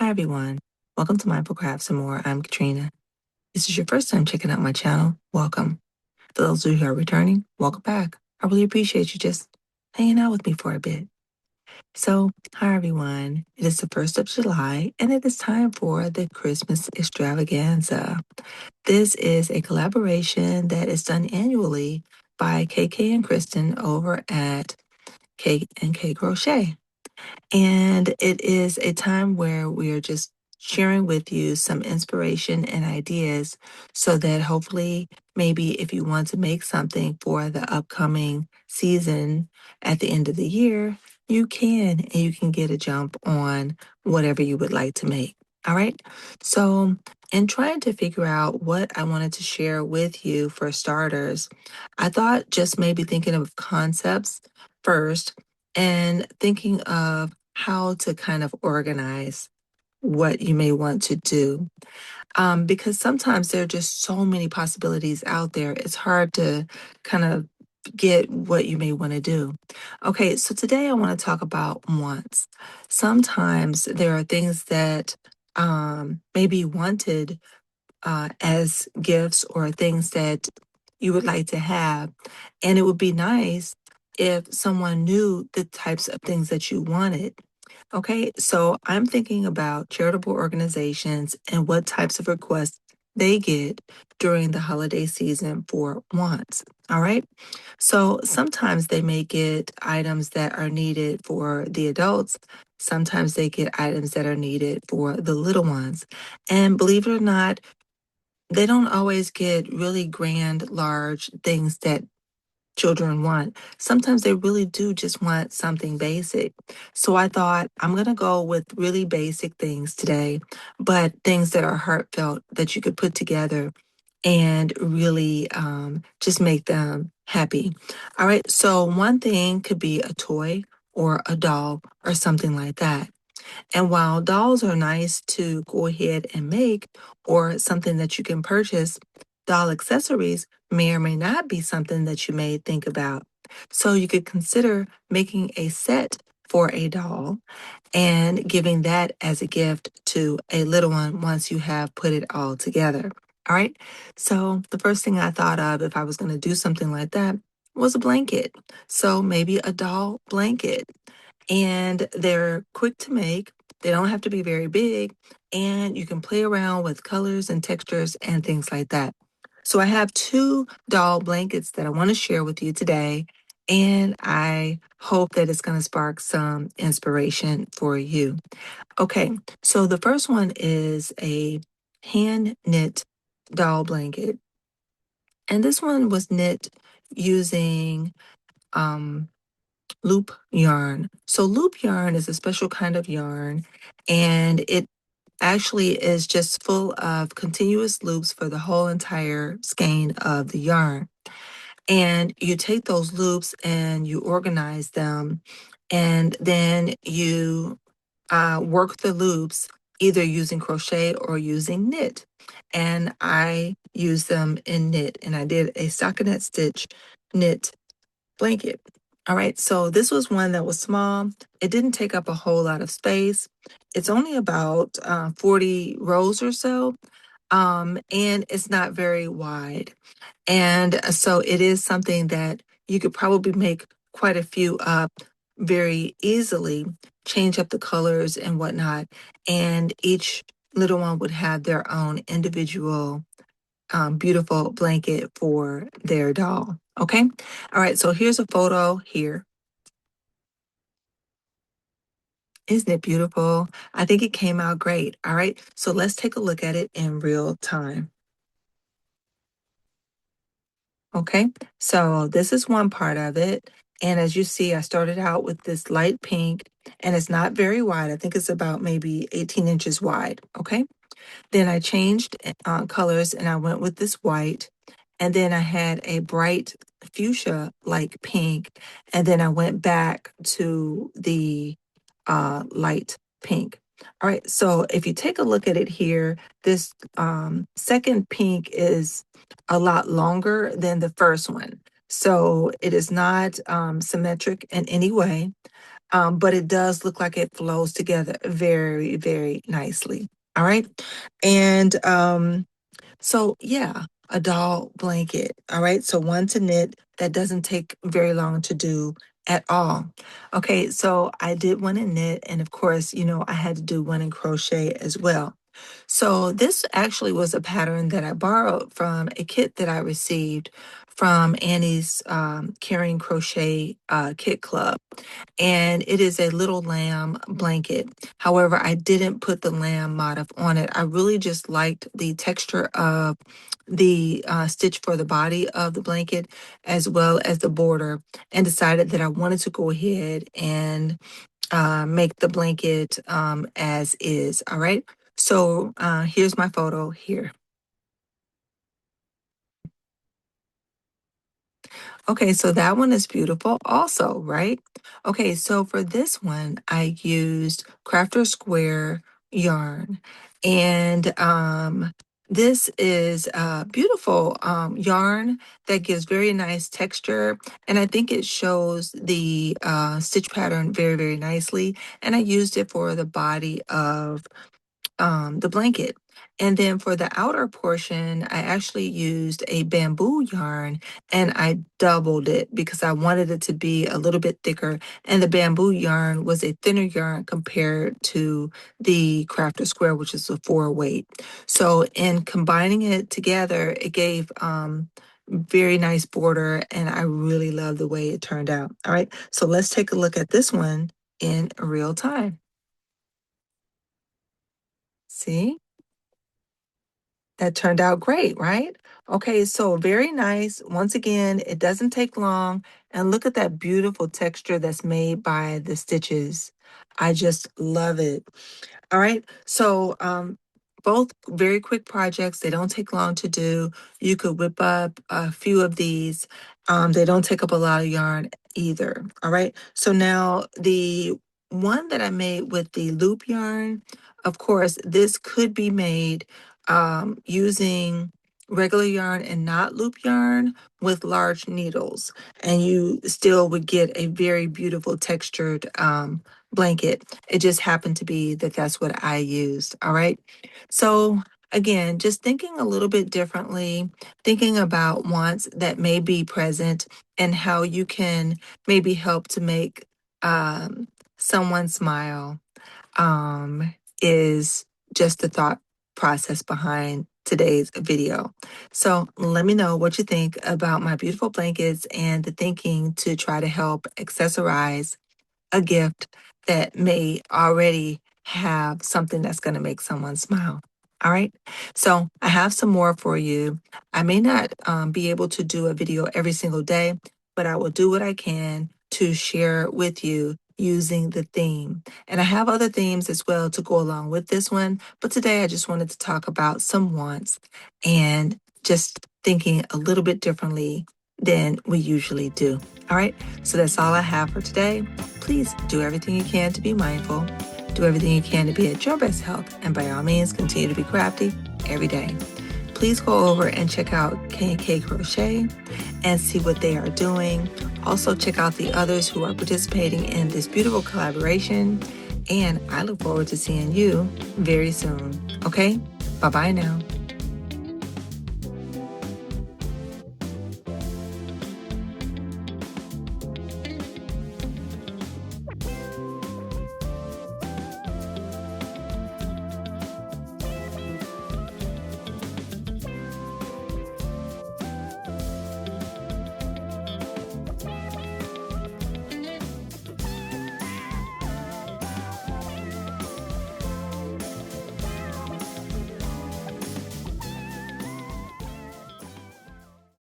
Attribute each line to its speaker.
Speaker 1: Hi everyone, welcome to Mindful Crafts and More. I'm Katrina. This is your first time checking out my channel. Welcome. For those of you who are returning, welcome back. I really appreciate you just hanging out with me for a bit. So, hi everyone. It is the 1st of July and it is time for the Christmas Extravaganza. This is a collaboration that is done annually by KK and Kristen over at K&K Crochet. And it is a time where we are just sharing with you some inspiration and ideas so that hopefully, maybe if you want to make something for the upcoming season at the end of the year, you can, and you can get a jump on whatever you would like to make. All right. So, in trying to figure out what I wanted to share with you for starters, I thought just maybe thinking of concepts first and thinking of how to kind of organize what you may want to do. Because sometimes there are just so many possibilities out there, it's hard to kind of get what you may want to do. Okay, so today I want to talk about wants. Sometimes there are things that may be wanted as gifts or things that you would like to have. And it would be nice if someone knew the types of things that you wanted. Okay, so I'm thinking about charitable organizations and what types of requests they get during the holiday season for wants. All right, so sometimes they may get items that are needed for the adults, sometimes they get items that are needed for the little ones. And believe it or not, they don't always get really grand, large things that children want. Sometimes they really do just want something basic. So I thought I'm going to go with really basic things today, but things that are heartfelt that you could put together and really just make them happy. All right. So one thing could be a toy or a doll or something like that. And while dolls are nice to go ahead and make or something that you can purchase, doll accessories may or may not be something that you may think about. So you could consider making a set for a doll and giving that as a gift to a little one once you have put it all together. All right. So the first thing I thought of if I was going to do something like that was a blanket. So maybe a doll blanket, and they're quick to make. They don't have to be very big, and you can play around with colors and textures and things like that. So I have 2 doll blankets that I want to share with you today, and I hope that it's going to spark some inspiration for you. Okay, so the first one is a hand knit doll blanket, and this one was knit using um, loop yarn. So loop yarn is a special kind of yarn, and it actually is just full of continuous loops for the whole entire skein of the yarn. And you take those loops and you organize them, and then you work the loops either using crochet or using knit. And I use them in knit, and I did a stockinette stitch knit blanket. All right, so this was one that was small. It didn't take up a whole lot of space. It's only about 40 rows or so, and it's not very wide. And so it is something that you could probably make quite a few up very easily, change up the colors and whatnot, and each little one would have their own individual beautiful blanket for their doll. Okay. All right. So here's a photo here. Isn't it beautiful? I think it came out great. All right. So let's take a look at it in real time. Okay. So this is one part of it. And as you see, I started out with this light pink, and it's not very wide. I think it's about maybe 18 inches wide. Okay. Then I changed colors and I went with this white. And then I had a bright fuchsia like pink. And then I went back to the light pink. All right. So if you take a look at it here, this second pink is a lot longer than the first one. So it is not symmetric in any way. but it does look like it flows together very, very nicely. All right. And so yeah, a doll blanket. All right. So one to knit that doesn't take very long to do at all. Okay. So I did one in knit, and of course, I had to do one in crochet as well. So this actually was a pattern that I borrowed from a kit that I received from Annie's Caring Crochet Kit Club, and it is a little lamb blanket. However, I didn't put the lamb motif on it. I really just liked the texture of the stitch for the body of the blanket as well as the border, and decided that I wanted to go ahead and make the blanket as is. All right. So here's my photo here. Okay, so that one is beautiful also, right? Okay, so for this one, I used Crafter Square yarn. And this is a beautiful yarn that gives very nice texture. And I think it shows the stitch pattern very, very nicely. And I used it for the body of the blanket. And then for the outer portion, I actually used a bamboo yarn, and I doubled it because I wanted it to be a little bit thicker. And the bamboo yarn was a thinner yarn compared to the Crafter Square, which is a 4 weight. So in combining it together, it gave very nice border, and I really love the way it turned out. All right, so let's take a look at this one in real time. See? That turned out great, right? Okay, so very nice. Once again, it doesn't take long. And look at that beautiful texture that's made by the stitches. I just love it. All right. So both very quick projects. They don't take long to do. You could whip up a few of these. They don't take up a lot of yarn either. All right. So now the one that I made with the loop yarn, of course, this could be made using regular yarn and not loop yarn with large needles, and you still would get a very beautiful textured blanket. It just happened to be that that's what I used. All right. So again, just thinking a little bit differently, thinking about wants that may be present and how you can maybe help to make someone smile is just the thought process behind today's video. So let me know what you think about my beautiful blankets and the thinking to try to help accessorize a gift that may already have something that's going to make someone smile. All right. So I have some more for you. I may not be able to do a video every single day, but I will do what I can to share with you using the theme. And I have other themes as well to go along with this one. But today I just wanted to talk about some wants and just thinking a little bit differently than we usually do. All right. So that's all I have for today. Please do everything you can to be mindful. Do everything you can to be at your best health. And by all means, continue to be crafty every day. Please go over and check out K&K Crochet and see what they are doing. Also, check out the others who are participating in this beautiful collaboration. And I look forward to seeing you very soon. Okay? Bye-bye now.